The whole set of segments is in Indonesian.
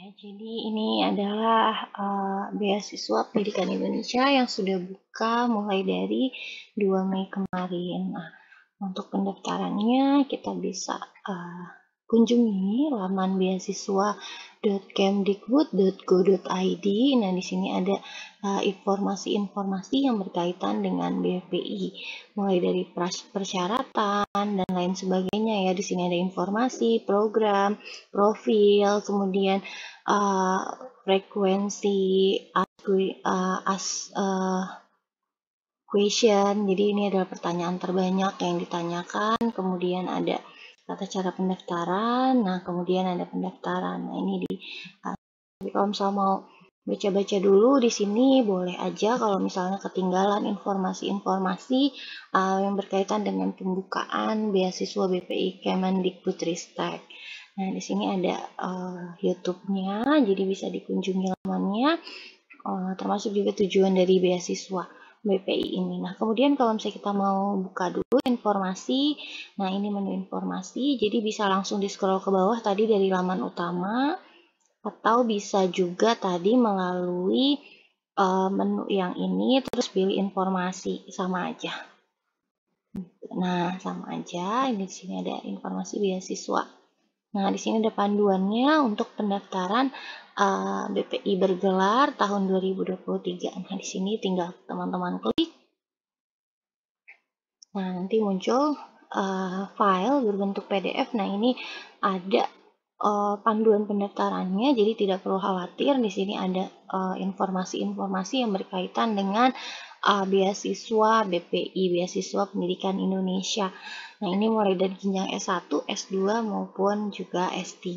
Jadi ini adalah beasiswa pendidikan Indonesia yang sudah buka mulai dari 2 Mei kemarin. Nah, untuk pendaftarannya kita bisa kunjungi laman beasiswa.kemdikbud.go.id. Nah, di sini ada informasi-informasi yang berkaitan dengan BPI, mulai dari persyaratan dan lain sebagainya ya. Di sini ada informasi, program, profil, kemudian frekuensi question. Jadi ini adalah pertanyaan terbanyak yang ditanyakan. Kemudian ada tata cara pendaftaran. Nah, kemudian ada pendaftaran. Nah, ini kalau misalnya mau baca-baca dulu di sini boleh aja kalau misalnya ketinggalan informasi-informasi yang berkaitan dengan pembukaan beasiswa BPI Kemendikbudristek. Nah, di sini ada YouTube-nya, jadi bisa dikunjungi lamannya, termasuk juga tujuan dari beasiswa BPI ini. Nah, kemudian kalau misalnya kita mau buka dulu informasi, nah ini menu informasi, jadi bisa langsung di scroll ke bawah tadi dari laman utama, atau bisa juga tadi melalui menu yang ini, terus pilih informasi, sama aja. Nah, sama aja, ini di sini ada informasi beasiswa. Nah, di sini ada panduannya untuk pendaftaran BPI bergelar tahun 2023. Nah, di sini tinggal teman-teman klik. Nah, nanti muncul file berbentuk PDF. Nah, ini ada panduan pendaftarannya, jadi tidak perlu khawatir. Di sini ada informasi-informasi yang berkaitan dengan beasiswa BPI, beasiswa pendidikan Indonesia. Nah, ini mulai dari jenjang S1, S2 maupun juga S3.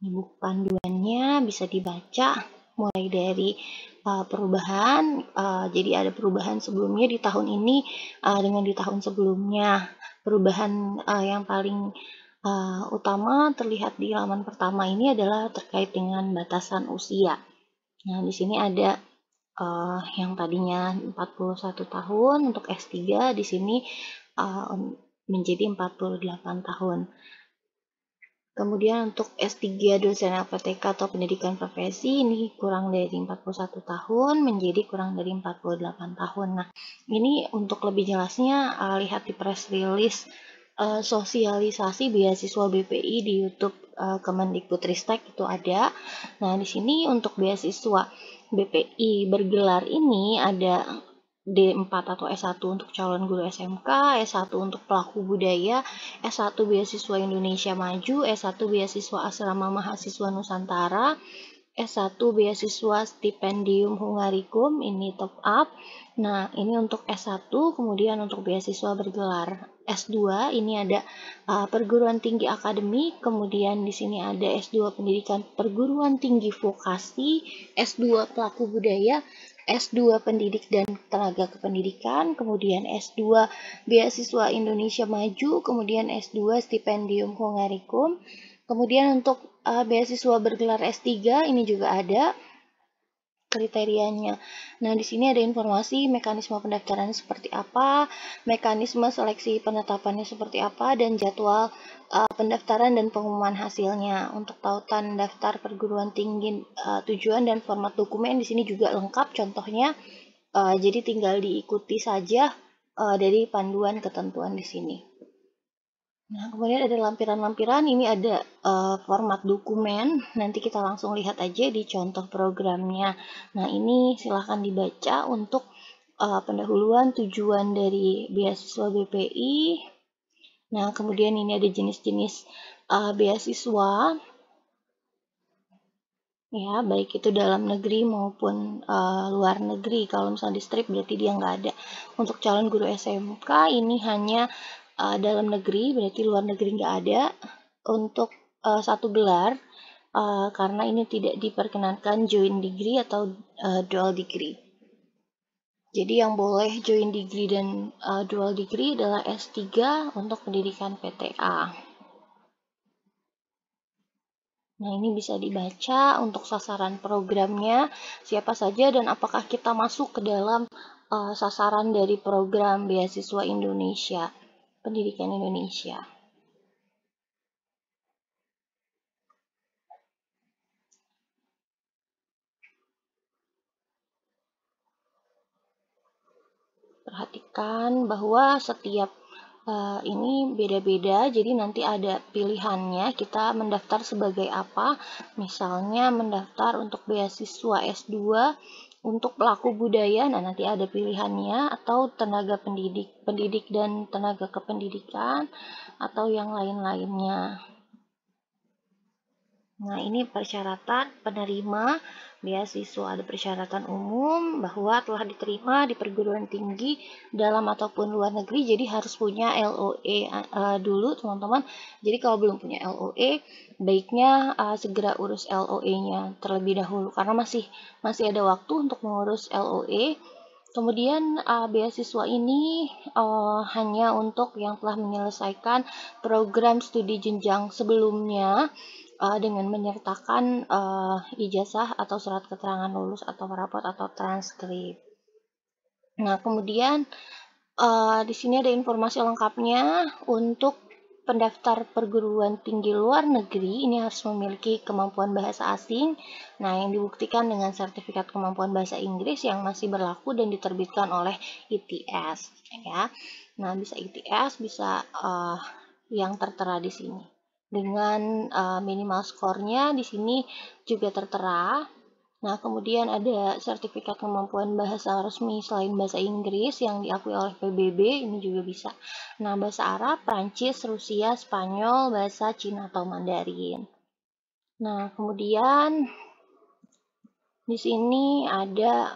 Ini buku panduannya bisa dibaca mulai dari perubahan, jadi ada perubahan sebelumnya di tahun ini dengan di tahun sebelumnya. Perubahan yang paling utama terlihat di halaman pertama ini adalah terkait dengan batasan usia. Nah, di sini ada yang tadinya 41 tahun untuk S3, di sini menjadi 48 tahun. Kemudian untuk S3 dosen LPTK atau pendidikan profesi ini kurang dari 41 tahun menjadi kurang dari 48 tahun. Nah, ini untuk lebih jelasnya lihat di press release sosialisasi beasiswa BPI di YouTube Kemendikbudristek itu ada. Nah, di sini untuk beasiswa BPI bergelar ini ada D4 atau S1 untuk calon guru SMK, S1 untuk pelaku budaya, S1 beasiswa Indonesia Maju, S1 beasiswa Asrama Mahasiswa Nusantara, S1 beasiswa Stipendium Hungarikum, ini top up. Nah, ini untuk S1, kemudian untuk beasiswa bergelar S2, ini ada perguruan tinggi akademik, kemudian di sini ada S2 pendidikan perguruan tinggi vokasi, S2 pelaku budaya, S2 pendidik dan tenaga kependidikan, kemudian S2 beasiswa Indonesia Maju, kemudian S2 Stipendium Hungarikum. Kemudian untuk beasiswa bergelar S3 ini juga ada kriterianya. Nah, di sini ada informasi mekanisme pendaftaran seperti apa, mekanisme seleksi penetapannya seperti apa, dan jadwal pendaftaran dan pengumuman hasilnya. Untuk tautan daftar perguruan tinggi, tujuan dan format dokumen di sini juga lengkap contohnya. Jadi tinggal diikuti saja dari panduan ketentuan di sini. Nah, kemudian ada lampiran-lampiran, ini ada format dokumen, nanti kita langsung lihat aja di contoh programnya. Nah, ini silahkan dibaca untuk pendahuluan tujuan dari beasiswa BPI. Nah, kemudian ini ada jenis-jenis beasiswa, ya, baik itu dalam negeri maupun luar negeri. Kalau misalnya di strip berarti dia nggak ada. Untuk calon guru SMK ini hanya dalam negeri, berarti luar negeri nggak ada. Untuk satu gelar, karena ini tidak diperkenankan joint degree atau dual degree. Jadi yang boleh joint degree dan dual degree adalah S3 untuk pendidikan PTA. Nah, ini bisa dibaca untuk sasaran programnya, siapa saja dan apakah kita masuk ke dalam sasaran dari program beasiswa Indonesia, pendidikan Indonesia. Perhatikan bahwa setiap ini beda-beda, jadi nanti ada pilihannya kita mendaftar sebagai apa. Misalnya mendaftar untuk beasiswa S2 untuk pelaku budaya, nah nanti ada pilihannya, atau tenaga pendidik dan tenaga kependidikan, atau yang lain-lainnya. Nah, ini persyaratan penerima beasiswa. Ada persyaratan umum bahwa telah diterima di perguruan tinggi dalam ataupun luar negeri, jadi harus punya LOE dulu, teman-teman. Jadi kalau belum punya LOE, baiknya segera urus LOE-nya terlebih dahulu, karena masih ada waktu untuk mengurus LOE. Kemudian beasiswa ini hanya untuk yang telah menyelesaikan program studi jenjang sebelumnya dengan menyertakan ijazah atau surat keterangan lulus atau rapot atau transkrip. Nah, kemudian di sini ada informasi lengkapnya untuk pendaftar perguruan tinggi luar negeri. Ini harus memiliki kemampuan bahasa asing. Nah, yang dibuktikan dengan sertifikat kemampuan bahasa Inggris yang masih berlaku dan diterbitkan oleh ITS, ya. Nah, bisa ITS, bisa yang tertera di sini. Dengan minimal skornya di sini juga tertera. Nah, kemudian ada sertifikat kemampuan bahasa resmi selain bahasa Inggris yang diakui oleh PBB, ini juga bisa. Nah, bahasa Arab, Prancis, Rusia, Spanyol, bahasa Cina atau Mandarin. Nah, kemudian di sini ada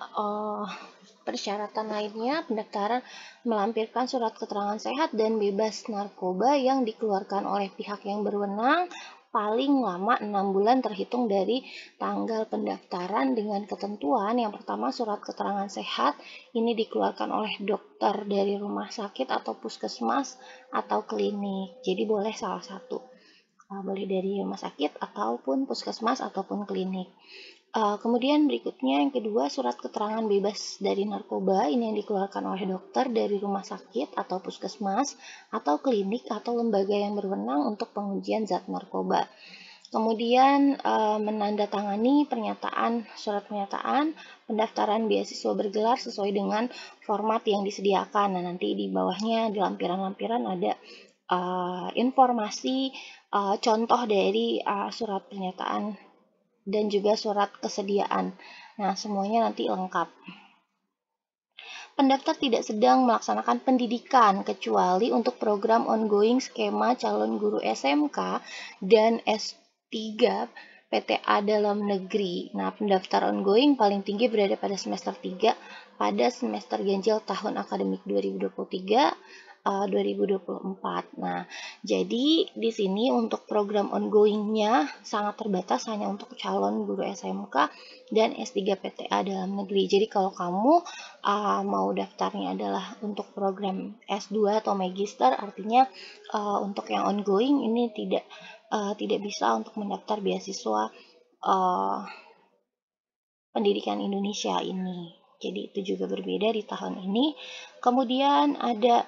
persyaratan lainnya. Pendaftaran melampirkan surat keterangan sehat dan bebas narkoba yang dikeluarkan oleh pihak yang berwenang paling lama 6 bulan terhitung dari tanggal pendaftaran, dengan ketentuan yang pertama, surat keterangan sehat ini dikeluarkan oleh dokter dari rumah sakit atau puskesmas atau klinik. Jadi boleh salah satu, boleh dari rumah sakit ataupun puskesmas ataupun klinik. Kemudian berikutnya yang kedua, surat keterangan bebas dari narkoba ini yang dikeluarkan oleh dokter dari rumah sakit atau puskesmas atau klinik atau lembaga yang berwenang untuk pengujian zat narkoba. Kemudian menandatangani surat pernyataan pendaftaran beasiswa bergelar sesuai dengan format yang disediakan. Nah, nanti di bawahnya di lampiran-lampiran ada informasi contoh dari surat pernyataan dan juga surat kesediaan. Nah, semuanya nanti lengkap. Pendaftar tidak sedang melaksanakan pendidikan kecuali untuk program ongoing skema calon guru SMK dan S3 PTA dalam negeri. Nah, pendaftar ongoing paling tinggi berada pada semester 3 pada semester ganjil tahun akademik 2023 2024. Nah, jadi di sini untuk program ongoing-nya sangat terbatas, hanya untuk calon guru SMK dan S3 PTA dalam negeri. Jadi kalau kamu mau daftarnya adalah untuk program S2 atau magister, artinya untuk yang ongoing ini tidak bisa untuk mendaftar beasiswa pendidikan Indonesia ini. Jadi itu juga berbeda di tahun ini. Kemudian ada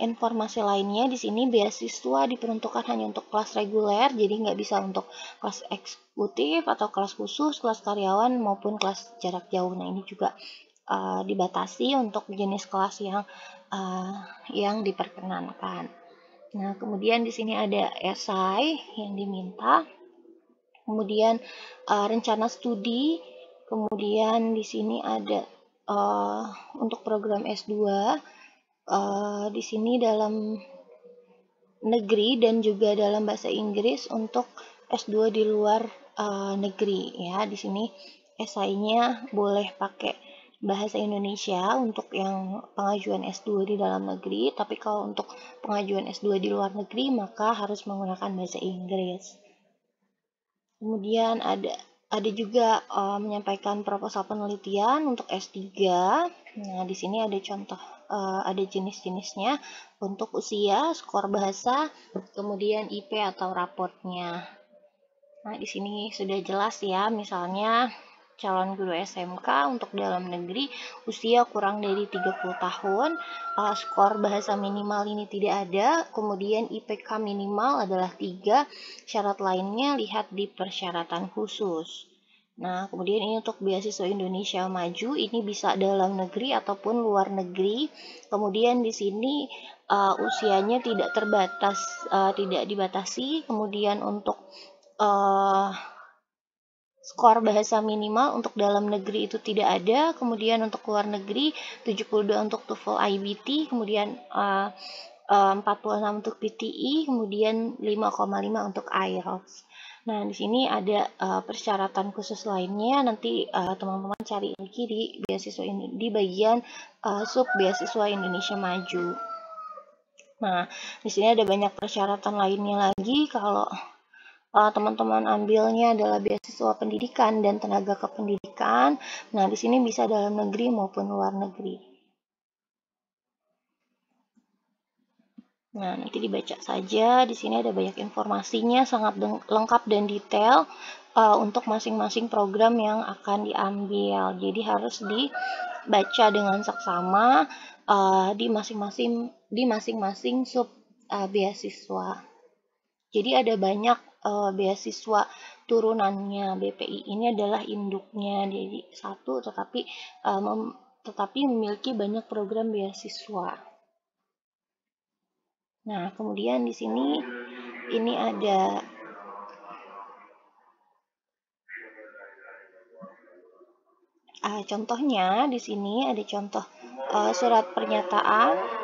informasi lainnya di sini, beasiswa diperuntukkan hanya untuk kelas reguler, jadi nggak bisa untuk kelas eksekutif atau kelas khusus, kelas karyawan maupun kelas jarak jauh. Nah, ini juga dibatasi untuk jenis kelas yang diperkenankan. Nah, kemudian di sini ada esai yang diminta, kemudian rencana studi, kemudian di sini ada untuk program S2. Di sini dalam negeri dan juga dalam bahasa Inggris untuk S2 di luar negeri, ya. Di sini esainya boleh pakai bahasa Indonesia untuk yang pengajuan S2 di dalam negeri, tapi kalau untuk pengajuan S2 di luar negeri maka harus menggunakan bahasa Inggris. Kemudian ada juga menyampaikan proposal penelitian untuk S3. Nah, di sini ada contoh, ada jenis-jenisnya untuk usia, skor bahasa, kemudian IP atau raportnya. Nah, di sini sudah jelas ya, misalnya calon guru SMK untuk dalam negeri usia kurang dari 30 tahun, skor bahasa minimal ini tidak ada, kemudian IPK minimal adalah 3, syarat lainnya lihat di persyaratan khusus. Nah, kemudian ini untuk beasiswa Indonesia Maju, ini bisa dalam negeri ataupun luar negeri. Kemudian di sini usianya tidak terbatas, tidak dibatasi. Kemudian untuk skor bahasa minimal untuk dalam negeri itu tidak ada. Kemudian untuk luar negeri 72 untuk TOEFL IBT, kemudian 46 untuk PTE, kemudian 5,5 untuk IELTS. Nah, di sini ada persyaratan khusus lainnya. Nanti teman-teman cari lagi di beasiswa ini di bagian sub beasiswa Indonesia Maju. Nah, di sini ada banyak persyaratan lainnya lagi. Kalau teman-teman ambilnya adalah beasiswa pendidikan dan tenaga kependidikan, nah di sini bisa dalam negeri maupun luar negeri. Nah, nanti dibaca saja. Di sini ada banyak informasinya, sangat lengkap dan detail untuk masing-masing program yang akan diambil. Jadi harus dibaca dengan seksama di masing-masing sub beasiswa. Jadi ada banyak beasiswa turunannya. BPI ini adalah induknya, jadi satu tetapi memiliki banyak program beasiswa. Nah, kemudian di sini ini ada contohnya. Di sini ada contoh surat pernyataan.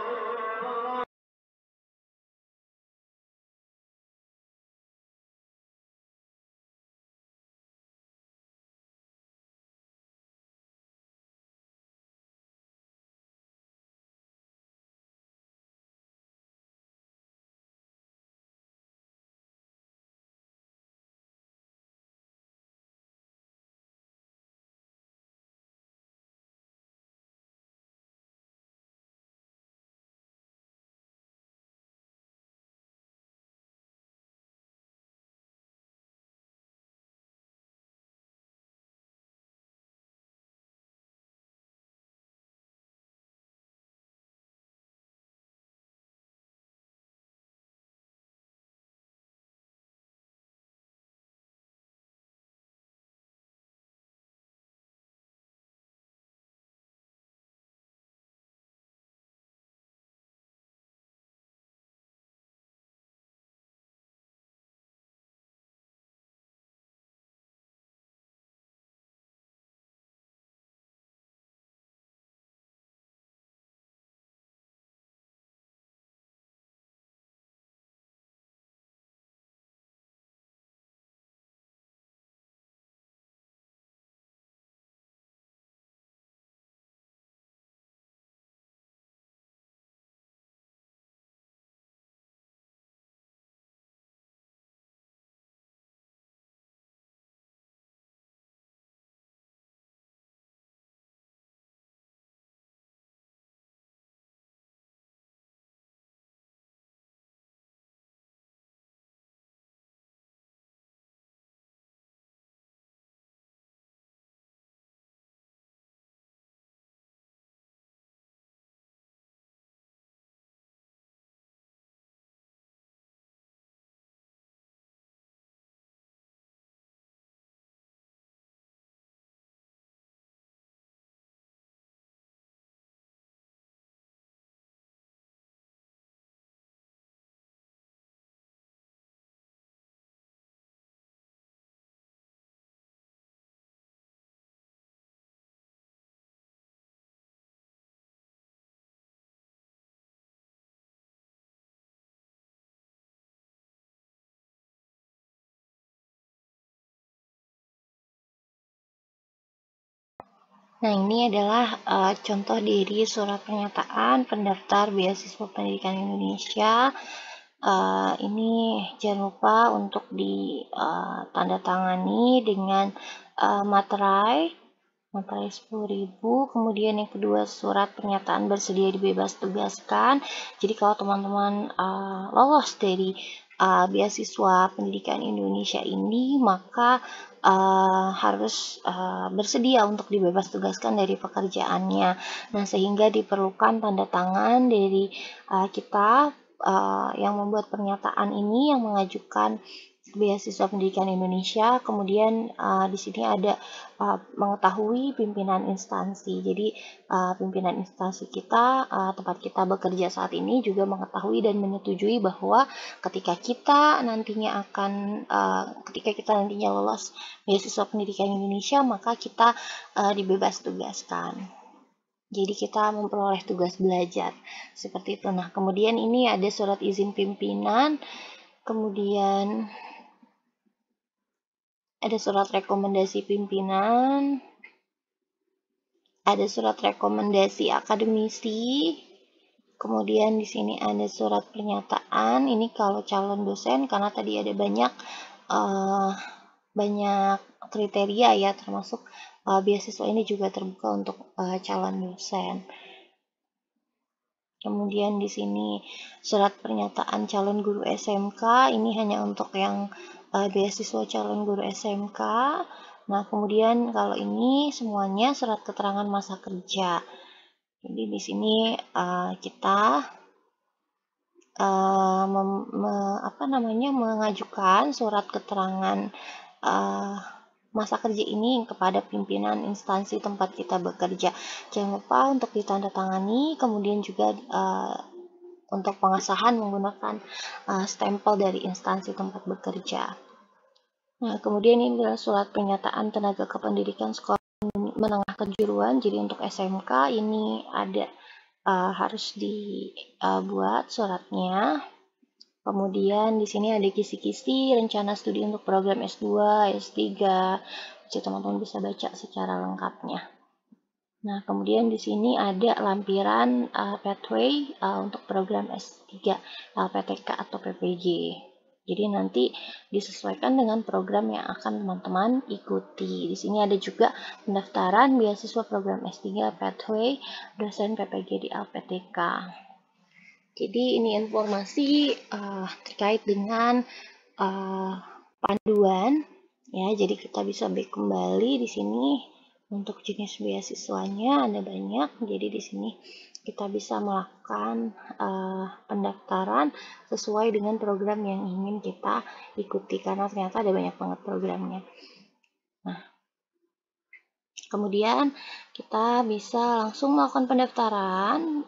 Nah, ini adalah contoh dari surat pernyataan pendaftar beasiswa pendidikan Indonesia. Ini jangan lupa untuk ditandatangani dengan materai 10.000. Kemudian yang kedua, surat pernyataan bersedia dibebas tugaskan. Jadi kalau teman-teman lolos dari beasiswa pendidikan Indonesia ini, maka harus bersedia untuk dibebas tugaskan dari pekerjaannya. Nah, sehingga diperlukan tanda tangan dari kita yang membuat pernyataan ini, yang mengajukan beasiswa pendidikan Indonesia. Kemudian di sini ada mengetahui pimpinan instansi. Jadi pimpinan instansi kita, tempat kita bekerja saat ini juga mengetahui dan menyetujui bahwa ketika kita nantinya lolos beasiswa pendidikan Indonesia, maka kita dibebas tugaskan. Jadi kita memperoleh tugas belajar seperti itu. Nah, kemudian ini ada surat izin pimpinan, kemudian ada surat rekomendasi pimpinan, ada surat rekomendasi akademisi, kemudian di sini ada surat pernyataan. Ini kalau calon dosen, karena tadi ada banyak kriteria ya, termasuk beasiswa ini juga terbuka untuk calon dosen. Kemudian di sini surat pernyataan calon guru SMK, ini hanya untuk yang beasiswa calon guru SMK. Nah, kemudian kalau ini semuanya surat keterangan masa kerja. Jadi di sini kita mengajukan surat keterangan masa kerja ini kepada pimpinan instansi tempat kita bekerja. Jangan lupa untuk ditandatangani, kemudian juga untuk pengesahan menggunakan stempel dari instansi tempat bekerja. Nah, kemudian ini adalah surat pernyataan tenaga kependidikan sekolah menengah kejuruan. Jadi untuk SMK ini ada harus dibuat suratnya. Kemudian di sini ada kisi-kisi rencana studi untuk program S2, S3. Jadi teman-teman bisa baca secara lengkapnya. Nah, kemudian di sini ada lampiran pathway untuk program S3, LPTK atau PPG. Jadi nanti disesuaikan dengan program yang akan teman-teman ikuti. Di sini ada juga pendaftaran beasiswa program S3 pathway dosen PPG di LPTK. Jadi ini informasi terkait dengan panduan ya. Jadi kita bisa back kembali di sini untuk jenis beasiswanya ada banyak. Jadi di sini kita bisa melakukan pendaftaran sesuai dengan program yang ingin kita ikuti karena ternyata ada banyak banget programnya. Nah, kemudian kita bisa langsung melakukan pendaftaran.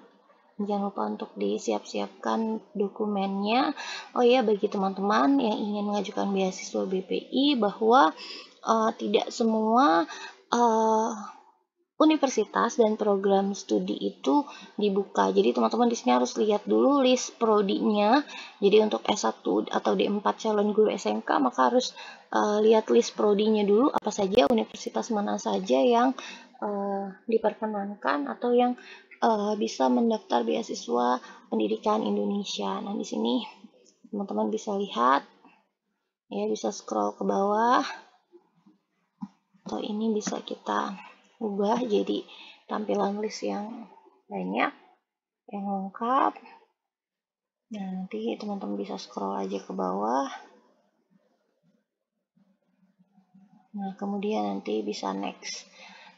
Jangan lupa untuk disiap-siapkan dokumennya. Oh ya, bagi teman-teman yang ingin mengajukan beasiswa BPI, bahwa tidak semua universitas dan program studi itu dibuka. Jadi teman-teman di sini harus lihat dulu list prodinya. Jadi untuk S1 atau D4 calon guru SMK, maka harus lihat list prodinya dulu, apa saja universitas mana saja yang diperkenankan atau yang bisa mendaftar beasiswa pendidikan Indonesia. Nah, di sini teman-teman bisa lihat ya, bisa scroll ke bawah, atau ini bisa kita ubah jadi tampilan list yang banyak, yang lengkap. Nah, nanti teman-teman bisa scroll aja ke bawah. Nah, kemudian nanti bisa next.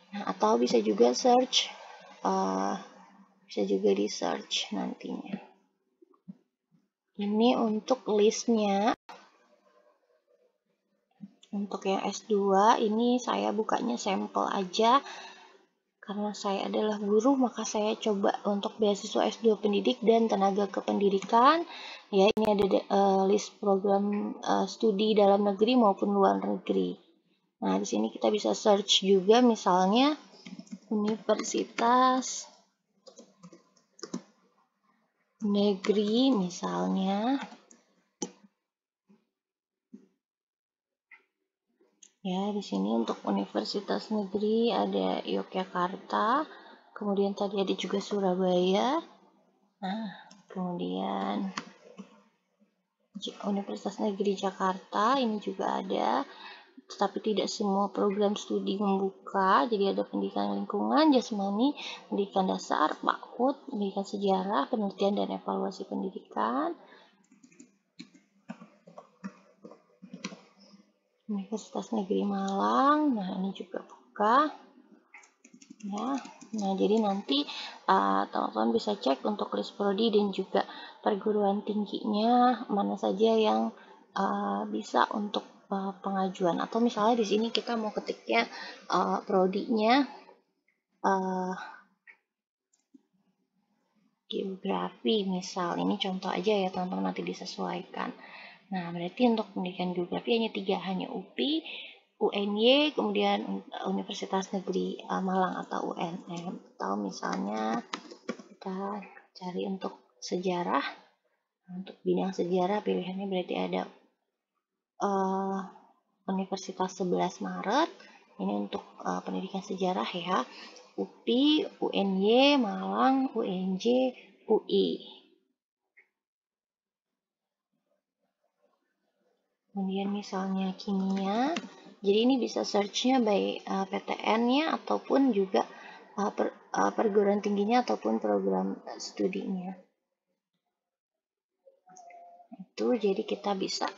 Nah, atau bisa juga search, bisa juga di search nantinya. Ini untuk listnya. Untuk yang S2 ini saya bukanya sampel aja. Karena saya adalah guru, maka saya coba untuk beasiswa S2 pendidik dan tenaga kependidikan. Ya, ini ada list program studi dalam negeri maupun luar negeri. Nah, di sini kita bisa search juga, misalnya universitas negeri misalnya. Ya, di sini untuk universitas negeri ada Yogyakarta, kemudian tadi ada juga Surabaya. Nah, kemudian Universitas Negeri Jakarta ini juga ada, tetapi tidak semua program studi membuka. Jadi ada pendidikan lingkungan, jasmani, pendidikan dasar, PAUD, pendidikan sejarah, penelitian dan evaluasi pendidikan. Universitas Negeri Malang, nah ini juga buka. Ya, Nah, jadi nanti teman-teman bisa cek untuk list prodi dan juga perguruan tingginya mana saja yang bisa untuk pengajuan. Atau misalnya di sini kita mau ketiknya prodinya geografi misal. Ini contoh aja ya teman-teman, nanti disesuaikan. Nah, berarti untuk pendidikan geografi hanya 3, hanya UPI, UNY, kemudian Universitas Negeri Malang atau UNM. Atau misalnya kita cari untuk sejarah. Untuk bidang sejarah pilihannya berarti ada Universitas 11 Maret. Ini untuk pendidikan sejarah ya. UPI, UNY, Malang, UNJ, UI. Kemudian misalnya kimia, jadi ini bisa search-nya by PTN-nya ataupun juga perguruan tingginya ataupun program studinya. Itu jadi kita bisa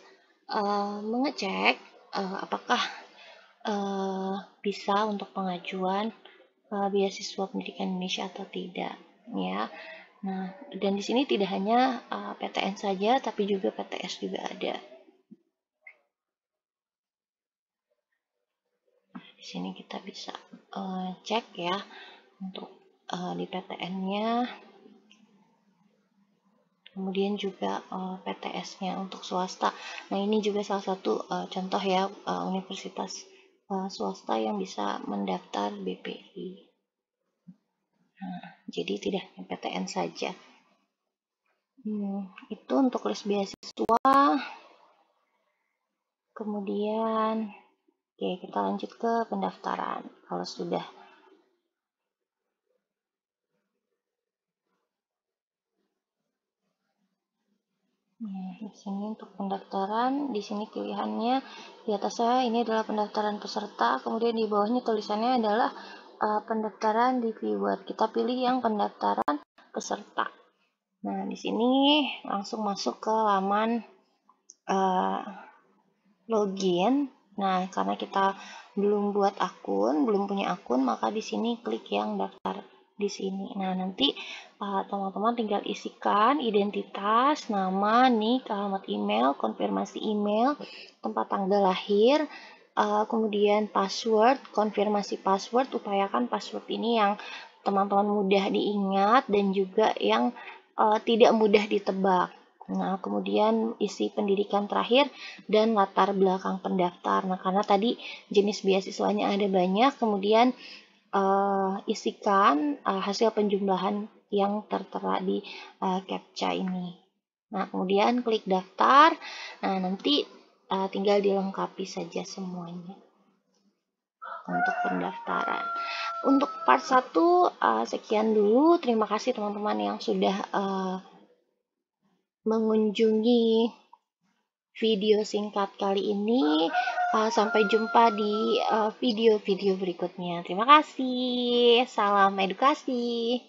mengecek apakah bisa untuk pengajuan beasiswa pendidikan Indonesia atau tidak, ya. Nah, dan di sini tidak hanya PTN saja, tapi juga PTS juga ada. Di sini kita bisa cek ya untuk di PTN-nya, kemudian juga PTS-nya untuk swasta. Nah, ini juga salah satu contoh ya universitas swasta yang bisa mendaftar BPI. Nah, jadi tidak PTN saja. Itu untuk list beasiswa. Kemudian, oke, kita lanjut ke pendaftaran. Kalau sudah di sini untuk pendaftaran, di sini pilihannya di atas saya ini adalah pendaftaran peserta, kemudian di bawahnya tulisannya adalah pendaftaran di viewer. Kita pilih yang pendaftaran peserta. Nah, di sini langsung masuk ke laman login. Nah, karena kita belum buat akun, belum punya akun, maka di sini klik yang daftar di sini. Nah, nanti teman-teman tinggal isikan identitas, nama, nik, alamat email, konfirmasi email, tempat tanggal lahir, kemudian password, konfirmasi password. Upayakan password ini yang teman-teman mudah diingat dan juga yang tidak mudah ditebak. Nah, kemudian isi pendidikan terakhir dan latar belakang pendaftar. Nah, karena tadi jenis beasiswanya ada banyak, kemudian isikan hasil penjumlahan yang tertera di CAPTCHA ini. Nah, kemudian klik daftar. Nah, nanti tinggal dilengkapi saja semuanya untuk pendaftaran. Untuk part 1 sekian dulu. Terima kasih teman-teman yang sudah mengunjungi video singkat kali ini. Sampai jumpa di video-video berikutnya. Terima kasih. Salam edukasi.